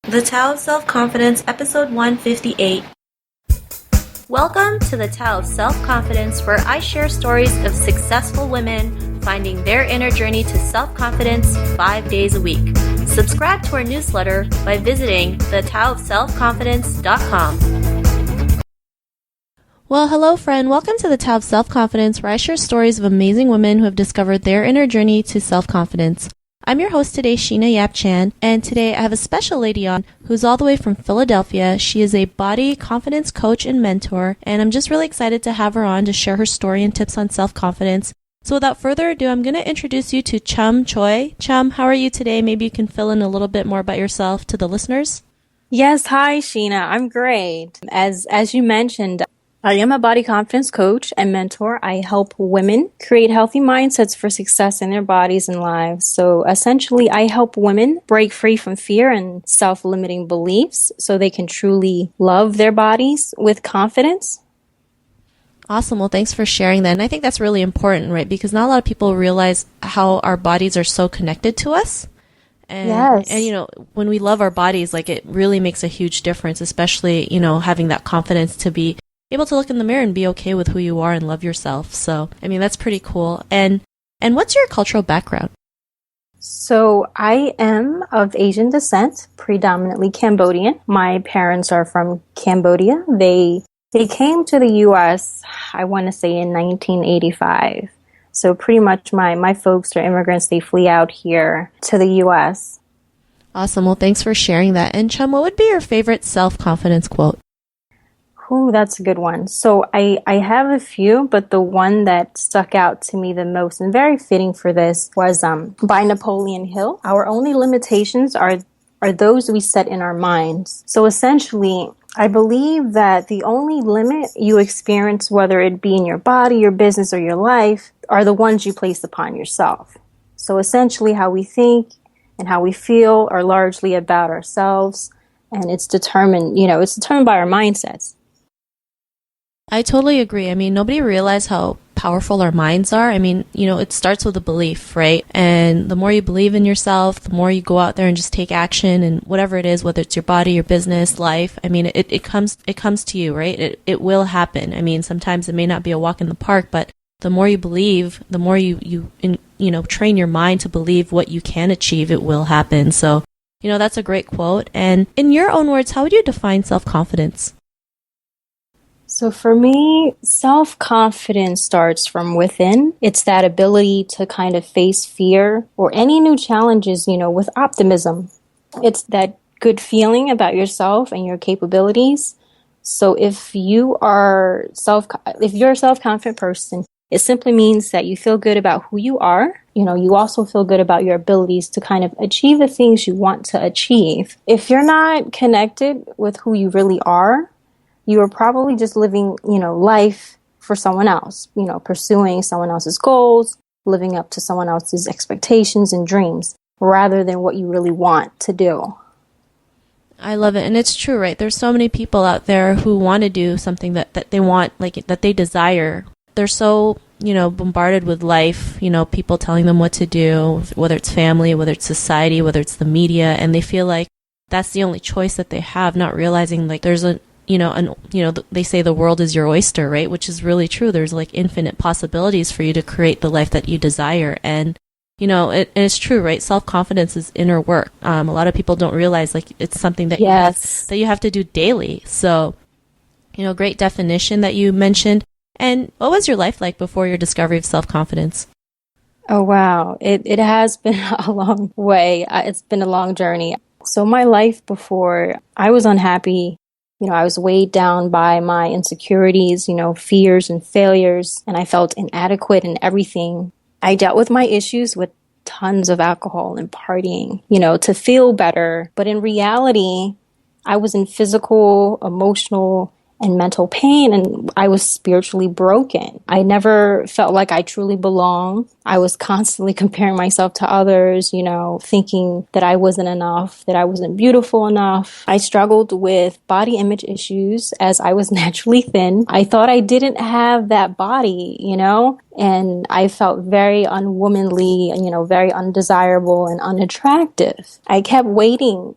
The Tao of Self-Confidence, Episode 158. Welcome to the Tao of Self-Confidence, where I share stories of successful women finding their inner journey to self-confidence 5 days a week. Subscribe to our newsletter by visiting thetaoofselfconfidence.com. Well, hello friend. Welcome to the Tao of Self-Confidence, where I share stories of amazing women who have discovered their inner journey to self-confidence. I'm your host today, Sheena Yap Chan, and today I have a special lady on who's all the way from Philadelphia. She is a body confidence coach and mentor, and I'm just really excited to have her on to share her story and tips on self-confidence. So without further ado, I'm going to introduce you to Choeum Chhouy. Choeum, how are you today? Maybe you can fill in a little bit more about yourself to the listeners. Yes, hi Sheena. I'm great. As you mentioned, I am a body confidence coach and mentor. I help women create healthy mindsets for success in their bodies and lives. So essentially, I help women break free from fear and self-limiting beliefs so they can truly love their bodies with confidence. Awesome. Well, thanks for sharing that. And I think that's really important, right? Because not a lot of people realize how our bodies are so connected to us. And, yes. And, you know, when we love our bodies, like it really makes a huge difference, especially, you know, having that confidence to be able to look in the mirror and be okay with who you are and love yourself. So, I mean, that's pretty cool. And what's your cultural background? So I am of Asian descent, predominantly Cambodian. My parents are from Cambodia. They came to the U.S., I want to say in 1985. So pretty much my folks are immigrants. They flee out here to the U.S. Awesome. Well, thanks for sharing that. And Choeum, what would be your favorite self-confidence quote? Ooh, that's a good one. So I have a few, but the one that stuck out to me the most and very fitting for this was by Napoleon Hill. Our only limitations are those we set in our minds. So essentially, I believe that the only limit you experience, whether it be in your body, your business, or your life, are the ones you place upon yourself. So essentially, how we think and how we feel are largely about ourselves, and it's determined by our mindsets. I totally agree. I mean, nobody realizes how powerful our minds are. I mean, you know, it starts with a belief, right? And the more you believe in yourself, the more you go out there and just take action and whatever it is, whether it's your body, your business, life. I mean, it comes to you, right? It will happen. I mean, sometimes it may not be a walk in the park, but the more you believe, the more you train your mind to believe what you can achieve, it will happen. So, you know, that's a great quote. And in your own words, how would you define self-confidence? So for me, self-confidence starts from within. It's that ability to kind of face fear or any new challenges, with optimism. It's that good feeling about yourself and your capabilities. So if you're a self-confident person, it simply means that you feel good about who you are. You also feel good about your abilities to kind of achieve the things you want to achieve. If you're not connected with who you really are, you are probably just living, life for someone else, pursuing someone else's goals, living up to someone else's expectations and dreams, rather than what you really want to do. I love it. And it's true, right? There's so many people out there who want to do something that they want, like that they desire. They're so, bombarded with life, people telling them what to do, whether it's family, whether it's society, whether it's the media, and they feel like that's the only choice that they have, not realizing like there's they say the world is your oyster, right? Which is really true. There's like infinite possibilities for you to create the life that you desire. And, it's true, right? Self-confidence is inner work. A lot of people don't realize like it's something that yes. you have to do daily. So, great definition that you mentioned. And what was your life like before your discovery of self-confidence? Oh, wow. It has been a long way. It's been a long journey. So my life before, I was unhappy. I was weighed down by my insecurities, fears and failures, and I felt inadequate in everything. I dealt with my issues with tons of alcohol and partying, to feel better. But in reality, I was in physical, emotional, and mental pain, and I was spiritually broken. I never felt like I truly belonged. I was constantly comparing myself to others, thinking that I wasn't enough, that I wasn't beautiful enough. I struggled with body image issues as I was naturally thin. I thought I didn't have that body, And I felt very unwomanly, very undesirable and unattractive. I kept waiting,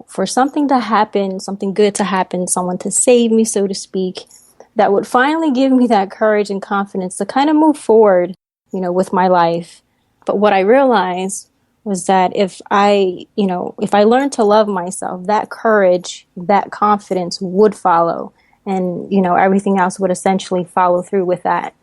for something to happen, something good to happen, someone to save me, so to speak, that would finally give me that courage and confidence to kind of move forward, with my life. But what I realized was that if I learned to love myself, that courage, that confidence would follow. And, everything else would essentially follow through with that.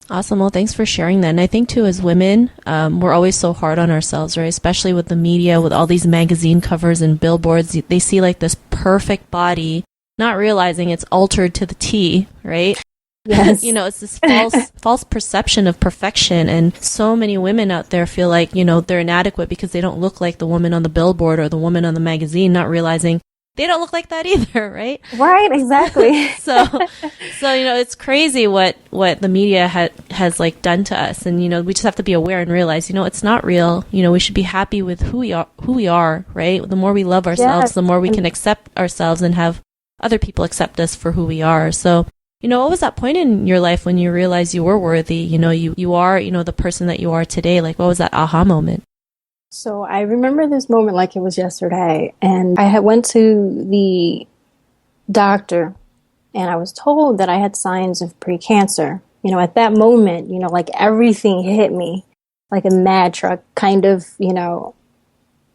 Awesome. Well, thanks for sharing that. And I think, too, as women, we're always so hard on ourselves, right? Especially with the media, with all these magazine covers and billboards. They see like this perfect body, not realizing it's altered to the T, right? Yes. It's this false perception of perfection. And so many women out there feel like, they're inadequate because they don't look like the woman on the billboard or the woman on the magazine, not realizing they don't look like that either, right? Right, exactly. So it's crazy what the media has like done to us, and we just have to be aware and realize, it's not real. We should be happy with who we are, right? The more we love ourselves, Yes. the more we can accept ourselves and have other people accept us for who we are. So, what was that point in your life when you realized you were worthy? You are, the person that you are today. Like, what was that aha moment? So I remember this moment like it was yesterday, and I had went to the doctor, and I was told that I had signs of precancer. At that moment, like everything hit me like a mad truck, kind of,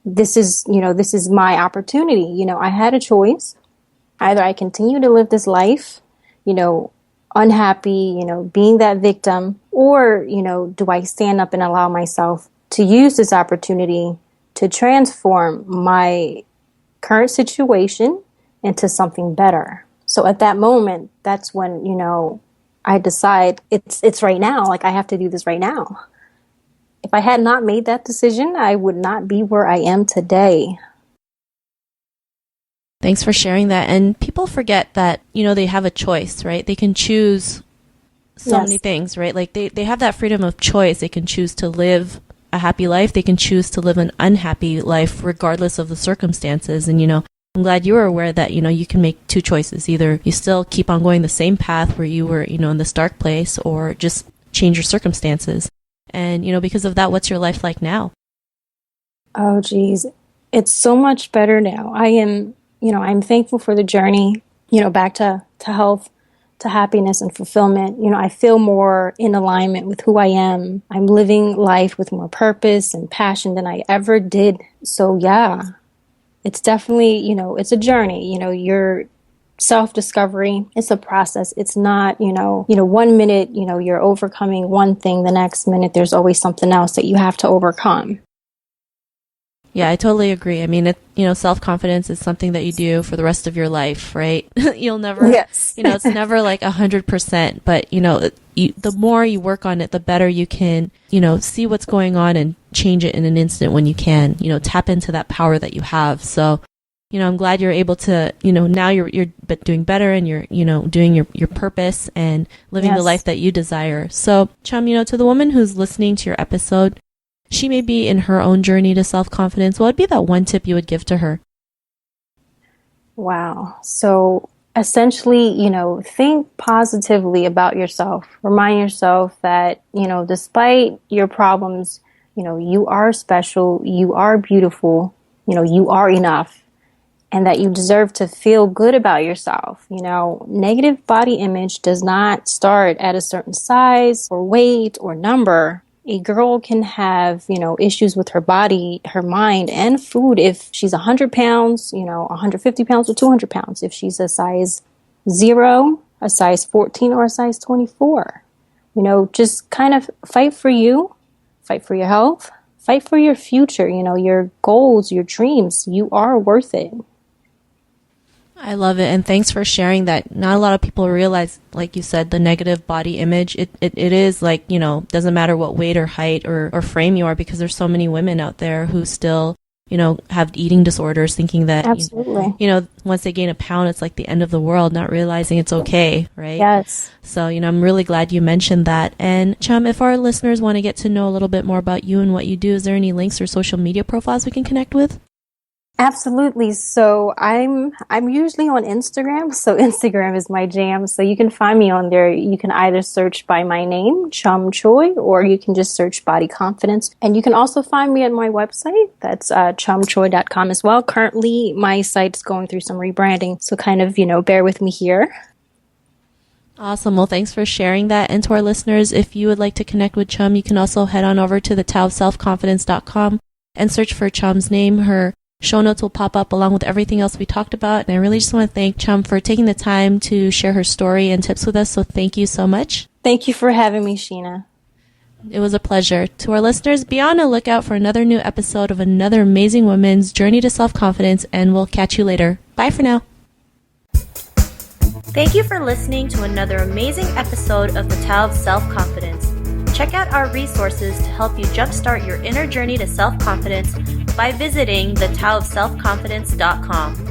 this is my opportunity. I had a choice. Either I continue to live this life, unhappy, being that victim, or, do I stand up and allow myself to use this opportunity to transform my current situation into something better. So at that moment, that's when, I decide it's right now. Like, I have to do this right now. If I had not made that decision, I would not be where I am today. Thanks for sharing that. And people forget that, they have a choice, right? They can choose so many things, right? Like they have that freedom of choice. They can choose to live a happy life. They can choose to live an unhappy life regardless of the circumstances. And, I'm glad you were aware that, you can make two choices. Either you still keep on going the same path where you were, in this dark place, or just change your circumstances. And, because of that, what's your life like now? Oh, geez. It's so much better now. I am, I'm thankful for the journey, back to health, to happiness and fulfillment. I feel more in alignment with who I am. I'm living life with more purpose and passion than I ever did. So yeah, it's definitely, it's a journey. Your self-discovery, it's a process. It's not, 1 minute, you're overcoming one thing. The next minute, there's always something else that you have to overcome. Yeah, I totally agree. I mean, self-confidence is something that you do for the rest of your life, right? You'll never, Yes. It's never like 100%, but, the more you work on it, the better you can, see what's going on and change it in an instant when you can, tap into that power that you have. So, I'm glad you're able to, now you're doing better, and you're, doing your purpose and living the life that you desire. So, Choeum, to the woman who's listening to your episode, she may be in her own journey to self-confidence. What would be that one tip you would give to her? Wow. So essentially, think positively about yourself. Remind yourself that, despite your problems, you are special, you are beautiful, you are enough, and that you deserve to feel good about yourself. Negative body image does not start at a certain size or weight or number. A girl can have, issues with her body, her mind, and food if she's 100 pounds, 150 pounds or 200 pounds. If she's a size 0, a size 14, or a size 24. Just kind of fight for you, fight for your health, fight for your future, your goals, your dreams. You are worth it. I love it. And thanks for sharing that. Not a lot of people realize, like you said, the negative body image. It is like, doesn't matter what weight or height or frame you are, because there's so many women out there who still, have eating disorders, thinking that, Absolutely. Once they gain a pound, it's like the end of the world, not realizing it's okay, right? Yes. So, I'm really glad you mentioned that. And Choeum, if our listeners want to get to know a little bit more about you and what you do, is there any links or social media profiles we can connect with? Absolutely. So I'm usually on Instagram. So Instagram is my jam. So you can find me on there. You can either search by my name, Choeum Chhouy, or you can just search Body Confidence. And you can also find me at my website. That's choeumchhouy.com as well. Currently, my site's going through some rebranding. So kind of, bear with me here. Awesome. Well, thanks for sharing that. And to our listeners, if you would like to connect with Choeum, you can also head on over to the SelfConfidence.com and search for Choeum's name. Her show notes will pop up along with everything else we talked about. And I really just want to thank Choeum for taking the time to share her story and tips with us. So thank you so much. Thank you for having me, Sheena. It was a pleasure. To our listeners, be on the lookout for another new episode of another amazing woman's journey to self-confidence, and we'll catch you later. Bye for now. Thank you for listening to another amazing episode of the Tao of Self-Confidence. Check out our resources to help you jumpstart your inner journey to self-confidence by visiting thetaoofselfconfidence.com.